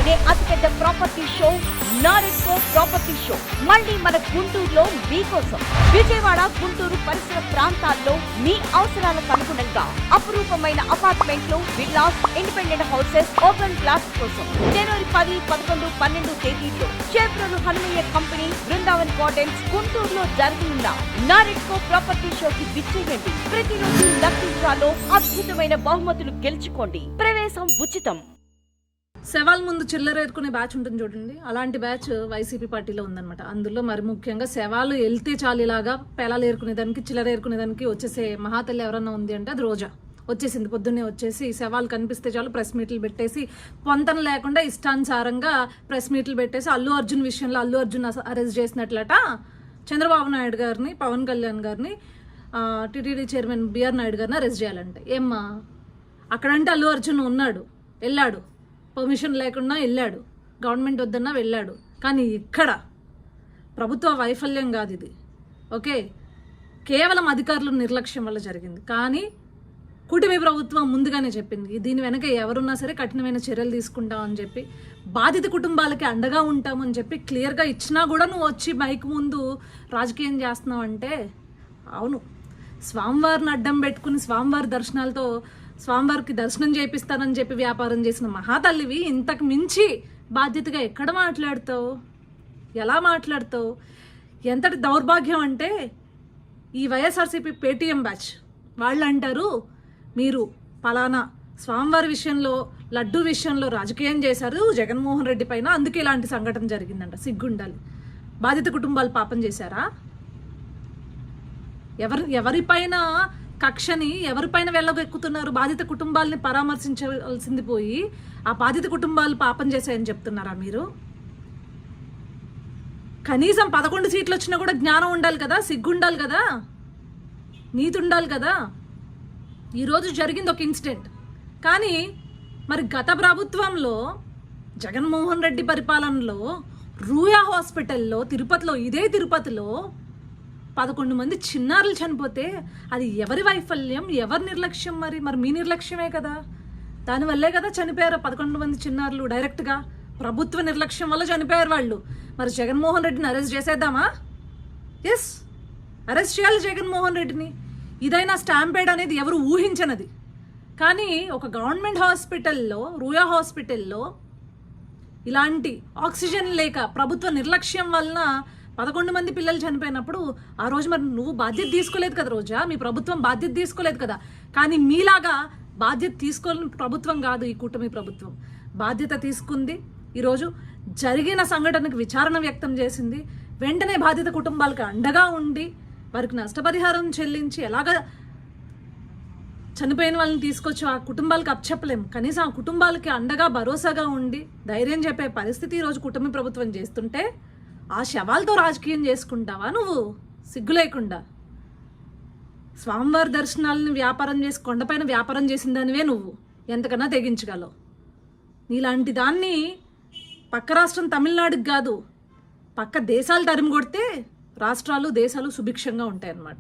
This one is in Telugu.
దేశంలోనే అతిపెద్ద property show NAREDCO property show మళ్ళీ మన గుంటూరులో మీకోసం. విజయవాడ, గుంటూరు పరిసర ప్రాంతాల్లో మీ అవసరాలకు అనుగుణంగా అపురూపమైన అపార్ట్మెంట్లు, villas, independent houses, open plots కోసం జనవరి 10, 11, 12 తేదీల్లో చేబ్రోలు హనుమయ్య కంపెనీ, బృందావన్ గార్డెన్స్, గుంటూరులో జరగనున్న నారెడ్కో ప్రాపర్టీ షోకి విచ్చేయండి. ప్రతిరోజు లక్కీ డ్రాలో అద్భుతమైన బహుమతులు గెలుచుకోండి. ప్రవేశం ఉచితం. శవాల ముందు చిల్లర ఏరుకునే బ్యాచ్ ఉంటుంది చూడండి, అలాంటి బ్యాచ్ వైసీపీ పార్టీలో ఉందన్నమాట. అందులో మరి ముఖ్యంగా శవాలు వెళ్తే చాలు ఇలాగా పేలాలు ఏరుకునేదానికి, చిల్లర ఏరుకునేదానికి వచ్చేసే మహాతల్లి ఎవరన్నా ఉంది అంటే అది రోజా. వచ్చేసింది, పొద్దున్నే వచ్చేసి శవాలు కనిపిస్తే చాలు ప్రెస్ మీట్లు పెట్టేసి, పొంతన లేకుండా ఇష్టానుసారంగా ప్రెస్ మీట్లు పెట్టేసి అల్లు అర్జున్ విషయంలో అల్లు అర్జున్ అరెస్ట్ చేసినట్లట చంద్రబాబు నాయుడు గారిని, పవన్ కళ్యాణ్ గారిని, టీటీడీ చైర్మన్ బిఆర్ నాయుడు గారిని అరెస్ట్ చేయాలంటే. ఏమ్మా అక్కడంటే అల్లు అర్జున్ ఉన్నాడు, వెళ్ళాడు, పర్మిషన్ లేకుండా వెళ్ళాడు, గవర్నమెంట్ వద్దన్నా వెళ్ళాడు. కానీ ఇక్కడ ప్రభుత్వ వైఫల్యం కాదు ఇది, ఓకే, కేవలం అధికారుల నిర్లక్ష్యం వల్ల జరిగింది. కానీ కూటమి ప్రభుత్వం ముందుగానే చెప్పింది దీని వెనక ఎవరున్నా సరే కఠినమైన చర్యలు తీసుకుంటామని చెప్పి, బాధిత కుటుంబాలకి అండగా ఉంటామని చెప్పి క్లియర్గా ఇచ్చినా కూడా నువ్వు వచ్చి మైక్ ముందు రాజకీయం చేస్తున్నావు అంటే, అవును, స్వామివారిని అడ్డం పెట్టుకుని స్వామివారి దర్శనాలతో స్వామివారికి దర్శనం చేపిస్తానని చెప్పి వ్యాపారం చేసిన మహాతల్లివి ఇంతకు మించి బాధ్యతగా ఎక్కడ మాట్లాడతావు, ఎలా మాట్లాడతావు? ఎంతటి దౌర్భాగ్యం అంటే ఈ వైఎస్ఆర్సీపీ పేటీఎం బ్యాచ్ వాళ్ళు అంటారు మీరు పలానా స్వామివారి విషయంలో, లడ్డు విషయంలో రాజకీయం చేశారు జగన్మోహన్ రెడ్డి పైన, అందుకే ఇలాంటి సంఘటన జరిగిందంట. సిగ్గుండాలి. బాధిత కుటుంబాలు పాపం చేశారా? ఎవరిపైన కక్షని ఎవరిపైన వెళ్ళగెక్కుతున్నారు? బాధిత కుటుంబాలని పరామర్శించాల్సింది పోయి ఆ బాధిత కుటుంబాలు పాపం చేశాయని చెప్తున్నారా మీరు? కనీసం 11 సీట్లు వచ్చినా కూడా జ్ఞానం ఉండాలి కదా, సిగ్గుండాలి కదా, నీతి ఉండాలి కదా. ఈరోజు జరిగింది ఒక ఇన్సిడెంట్, కానీ మరి గత ప్రభుత్వంలో జగన్మోహన్ రెడ్డి పరిపాలనలో రూయా హాస్పిటల్లో తిరుపతిలో, ఇదే తిరుపతిలో 11 మంది చిన్నారులు చనిపోతే అది ఎవరి వైఫల్యం, ఎవరి నిర్లక్ష్యం? మరి మీ నిర్లక్ష్యమే కదా, దానివల్లే కదా చనిపోయారు 11 మంది చిన్నారులు. డైరెక్ట్గా ప్రభుత్వ నిర్లక్ష్యం వల్ల చనిపోయారు వాళ్ళు. మరి జగన్మోహన్ రెడ్డిని అరెస్ట్ చేసేద్దామా? ఎస్, అరెస్ట్ చేయాలి జగన్మోహన్ రెడ్డిని. ఇదైనా స్టాంపేడ్ అనేది ఎవరు ఊహించనది. కానీ ఒక గవర్నమెంట్ హాస్పిటల్లో, రూయా హాస్పిటల్లో ఇలాంటి ఆక్సిజన్ లేక ప్రభుత్వ నిర్లక్ష్యం వలన 11 మంది పిల్లలు చనిపోయినప్పుడు ఆ రోజు మరి నువ్వు బాధ్యత తీసుకోలేదు కదా రోజా, మీ ప్రభుత్వం బాధ్యత తీసుకోలేదు కదా. కానీ మీలాగా బాధ్యత తీసుకోలేని ప్రభుత్వం కాదు ఈ కూటమి ప్రభుత్వం. బాధ్యత తీసుకుంది, ఈరోజు జరిగిన సంఘటనకు విచారణ వ్యక్తం చేసింది, వెంటనే బాధిత కుటుంబాలకు అండగా ఉండి వారికి నష్టపరిహారం చెల్లించి, ఎలాగ చనిపోయిన వాళ్ళని తీసుకొచ్చి ఆ కుటుంబాలకు అప్పచెప్పలేము, కనీసం ఆ కుటుంబాలకి అండగా భరోసాగా ఉండి ధైర్యం చెప్పే పరిస్థితి ఈరోజు కూటమి ప్రభుత్వం చేస్తుంటే ఆ శవాలతో రాజకీయం చేసుకుంటావా నువ్వు? సిగ్గు లేకుండా స్వామివారి దర్శనాలని వ్యాపారం చేసి, కొండపైన వ్యాపారం చేసిన దానివే నువ్వు, ఎంతకన్నా తెగించగలవు. నీలాంటి దాన్ని పక్క రాష్ట్రం తమిళనాడుకి కాదు, పక్క దేశాలు తరిమి కొడితే రాష్ట్రాలు, దేశాలు సుభిక్షంగా ఉంటాయన్నమాట.